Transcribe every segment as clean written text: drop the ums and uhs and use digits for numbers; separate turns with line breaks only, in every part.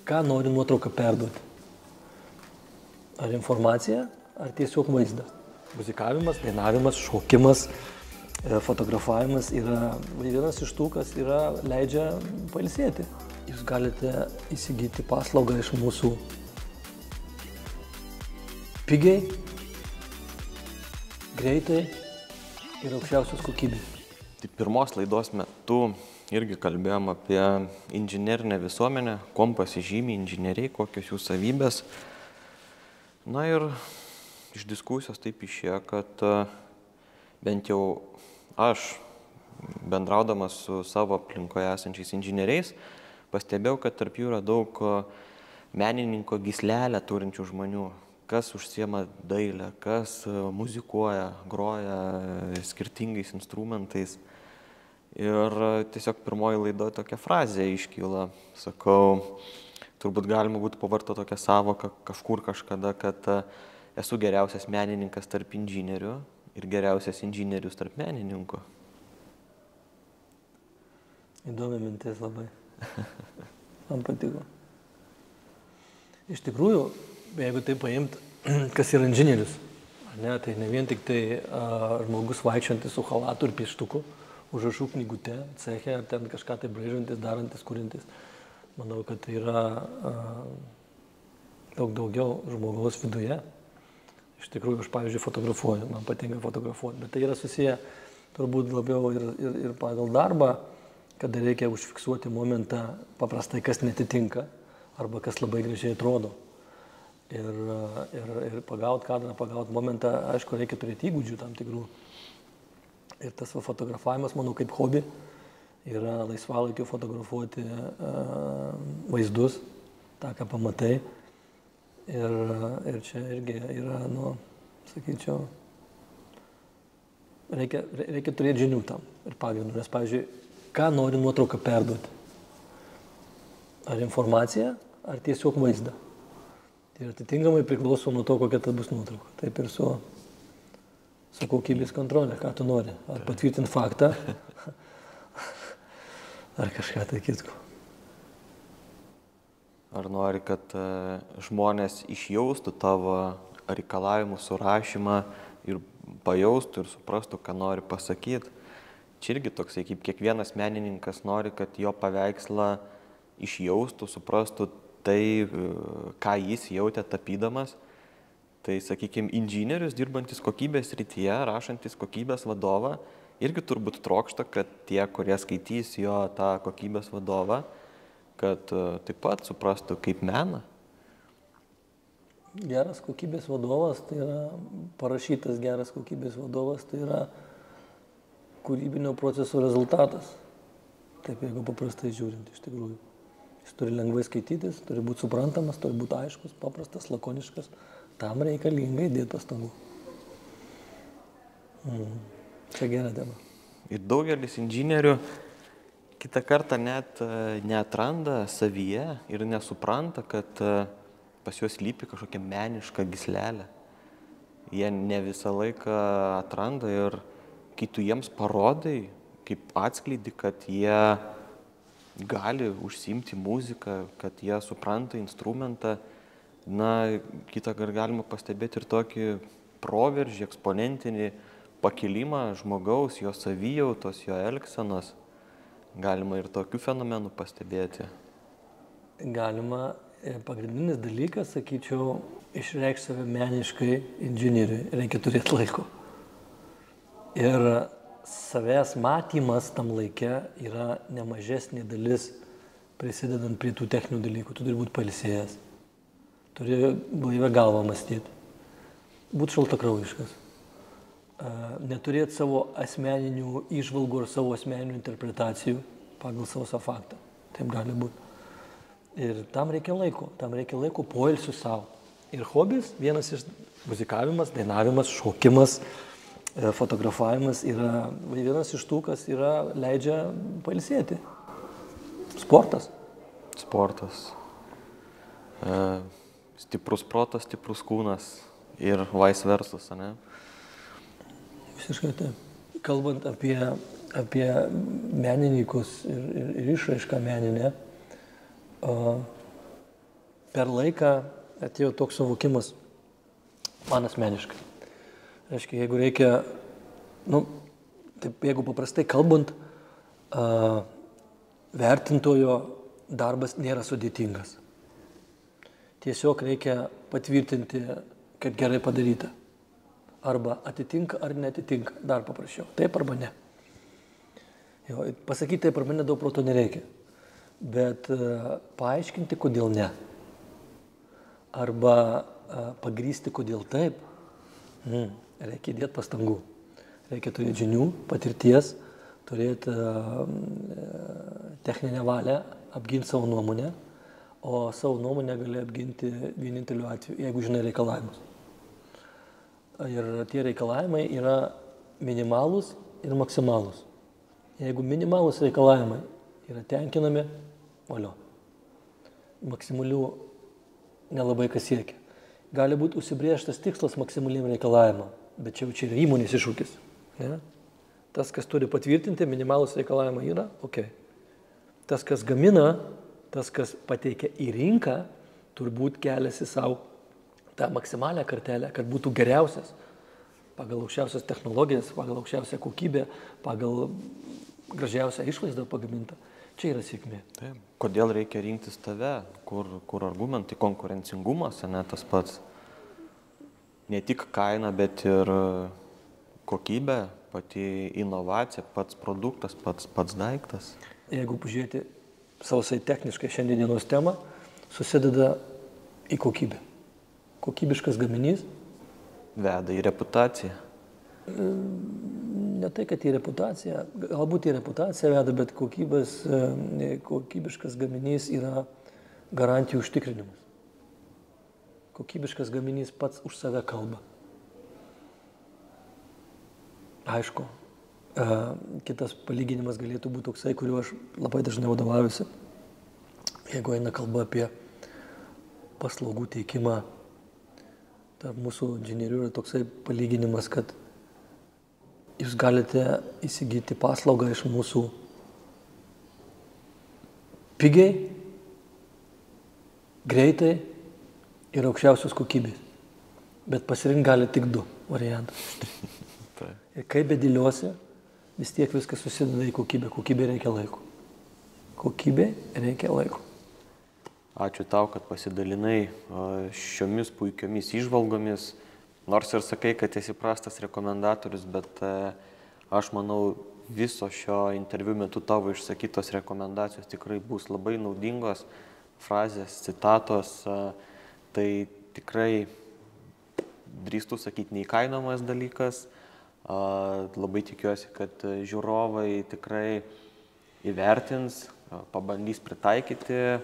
ką nori nuotrauką perduoti. Ar informacija, ar tiesiog vaizdą. Muzikavimas, dainavimas, šokimas, fotografavimas yra vienas iš tų, kas leidžia pailsėti. Jūs galite įsigyti paslaugą iš mūsų pigiai, greitai ir aukščiausios kokybės.
Tai pirmos laidos metu irgi kalbėjom apie inžinerinę visuomenę, kuom pasižymi inžinieriai, kokios jų savybės. Na ir iš diskusijos taip išėjo, kad bent jau aš, bendraudamas su savo aplinkoje esančiais inžinieriais, pastebėjau, kad tarp jų yra daug menininko gyslelę turinčių žmonių, kas užsiema dailę, kas muzikuoja, groja skirtingais instrumentais. Ir tiesiog pirmoji laidoje tokia frazė iškyla, sakau, turbūt galima būtų pavartoti tokią savoką kažkur kažkada, kad esu geriausias menininkas tarp inžinierių ir geriausias inžinierius tarp menininkų.
Įdomi mintis labai. Man patiko. Iš tikrųjų, jeigu tai paimt, kas yra inžinierius, ne, tai ne vien tik tai žmogus vaikščiantis su chalatu ir pieštuku, užrašų knygute, ceche, ar ten kažką tai braižantis, darantis, kūrintis. Manau, kad tai yra daug daugiau žmogaus viduje. Iš tikrųjų, aš, pavyzdžiui, fotografuoju, man patinka fotografuoti, bet tai yra susiję turbūt labiau ir pagal darbą, kada reikia užfiksuoti momentą paprastai, kas netitinka, arba kas labai gražiai atrodo. Ir pagaut kadrą, pagaut momentą, aišku, reikia turėti įgūdžių tam tikrų. Ir tas fotografavimas, manau, kaip hobi, yra laisvalaikio fotografuoti vaizdus, tą, ką pamatai. Ir čia irgi yra, sakyčiau, reikia turėti žinių tam ir pagrindų. Nes, pavyzdžiui, ką nori nuotrauką perduoti? Ar informacija, ar tiesiog vaizdą? Tai atitinkamai priklauso nuo to, kokia tai bus nuotrauka. Taip ir su kokybės kontrolė, ką tu nori. Ar patvirtinti faktą, ar kažką tai kitko.
Ar nori, kad žmonės išjaustų tavo reikalavimų surašymą ir pajaustų ir suprastų, ką nori pasakyti. Čia irgi toksai, kaip kiekvienas menininkas nori, kad jo paveikslą išjaustų, suprastų tai, ką jis jautė tapydamas. Tai, sakykime, inžinierius, dirbantis kokybės srityje, rašantis kokybės vadovą, irgi turbūt trokšta, kad tie, kurie skaitys jo tą kokybės vadovą, kad taip pat suprastų kaip meną.
Geras kokybės vadovas, tai yra parašytas geras kokybės vadovas, tai yra kūrybinio proceso rezultatas. Taip, jeigu paprastai žiūrint, iš tikrųjų. Jis turi lengvai skaitytis, turi būti suprantamas, turi būti aiškus, paprastas, lakoniškas. Tam reikalinga įdėti pastangų. Čia gera tema.
Ir daugelis inžinierių kitą kartą net neatranda savyje ir nesupranta, kad pas juos lypi kažkokia meniška gyslelė. Jie ne visą laiką atranda ir kai tu jiems parodai, kaip atskleidi, kad jie gali užsiimti muziką, kad jie supranta instrumentą, na, kitą kartą galima pastebėti ir tokį proveržį, eksponentinį pakilimą žmogaus, jo savijautos, jo elgsenos. Galima ir tokių fenomenų pastebėti.
Galima. Pagrindinis dalykas, sakyčiau, išreikšti save meniškai inžinieriui. Reikia turėti laiko. Ir savęs matymas tam laike yra nemažesnė dalis prisidedant prie tų techninių dalykų. Tu turi būti pailsėjęs. Turi blaivę galvą mąstyti. Būti šaltakraujiškas. Neturėti savo asmeninių įžvalgų ar savo asmeninių interpretacijų pagal savo faktą. Taip gali būti. Ir tam reikia laiko poilsių savo. Ir hobis, vienas iš muzikavimas, dainavimas, šokimas, fotografavimas yra vienas iš tų, kas leidžia pailsėti. Sportas.
Sportas. Stiprus protas, stiprus kūnas ir vice versus, ne?
Visiškai taip. Kalbant apie menininkus ir išraišką meninę, per laiką atėjo toks suvokimas man asmeniškai. Reiškia, jeigu reikia, taip, jeigu paprastai kalbant, vertintojo darbas nėra sudėtingas. Tiesiog reikia patvirtinti, kad gerai padaryta. Arba atitinka, ar netitinka, dar paprasčiau. Taip arba ne. Jo, pasakyti taip arba ne daug proto nereikia. Bet paaiškinti, kodėl ne. Arba pagrįsti, kodėl taip, reikia įdėti pastangų. Reikia turėti žinių, patirties, turėti techninę valią, apginti savo nuomonę, o savo nuomonę gali apginti vieninteliu atveju, jeigu žinai reikalavimus. Ir tie reikalavimai yra minimalūs ir maksimalūs. Jeigu minimalūs reikalavimai yra tenkinami, valio. Maksimalių nelabai kas siekia. Gali būti užsibrėžtas tikslas maksimaliem reikalavimam, bet čia yra įmonės iššūkis. Ja? Tas, kas turi patvirtinti, minimalūs reikalavimai yra, ok. Tas, kas gamina, tas, kas pateikia į rinką, turbūt keliasi savo tą maksimalią kartelę, kad būtų geriausias pagal aukščiausias technologijas, pagal aukščiausią kokybę, pagal gražiausią išvaizdą pagaminta. Čia yra sėkmė.
Taip. Kodėl reikia rinktis tave, kur argumentai, konkurencingumas, ne tas pats. Ne tik kaina, bet ir kokybė, pati inovacija, pats produktas, pats daiktas.
Jeigu pažiūrėti sausai techniškai šiandienos temą, susideda į kokybę. Kokybiškas gaminys
veda į reputaciją.
Ne tai, kad į reputaciją, galbūt į reputaciją veda, bet kokybiškas gaminys yra garantijų užtikrinimas. Kokybiškas gaminys pats už save kalba. Aišku, kitas palyginimas galėtų būti toksai, kuriuo aš labai dažnai vadovaujuosi. Jeigu eina kalba apie paslaugų teikimą, tarp mūsų inžinierių yra toksai palyginimas, kad jūs galite įsigyti paslaugą iš mūsų pigiai, greitai ir aukščiausios kokybės. Bet pasirinkti gali tik 2 variantus. Ir kaip bedėliosi, vis tiek viskas susideda į kokybę. Kokybė reikia laiko. Kokybė reikia laiko.
Ačiū tau, kad pasidalinai šiomis puikiomis įžvalgomis. Nors ir sakai, kad esi prastas rekomendatorius, bet aš manau, viso šio interviu metu tavo išsakytos rekomendacijos tikrai bus labai naudingos. Frazės, citatos, tai tikrai drįstu sakyti neįkainojamas dalykas. Labai tikiuosi, kad žiūrovai tikrai įvertins, pabandys pritaikyti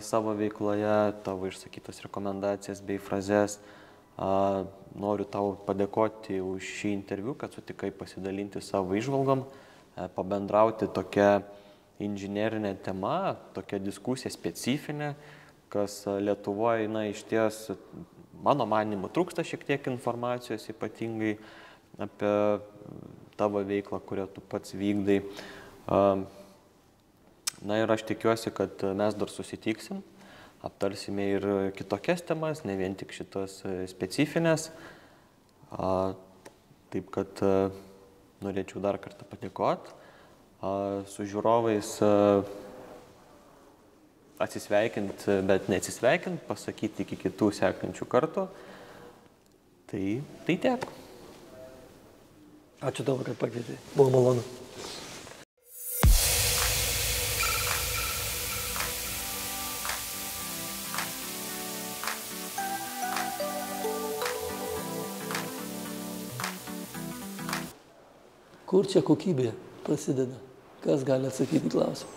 savo veikloje tavo išsakytas rekomendacijas bei frazes. Noriu tau padėkoti už šį interviu, kad sutikai pasidalinti savo įžvalgom, pabendrauti tokia inžinerinė tema, tokia diskusija specifinė, kas Lietuvoje, iš ties, mano manymu, trūksta šiek tiek informacijos, ypatingai apie tavo veiklą, kurią tu pats vykdai. Ir aš tikiuosi, kad mes dar susitiksim, aptarsime ir kitokias temas, ne vien tik šitas specifinės. Taip kad norėčiau dar kartą padėkoti. Su žiūrovais atsisveikinti, bet neatsisveikinti, pasakyti iki kitų sekančių kartų. Tai tiek.
Ačiū tau, kad pakvietei. Buvo malonu. Kur čia kokybė prasideda? Kas gali atsakyti klausimą?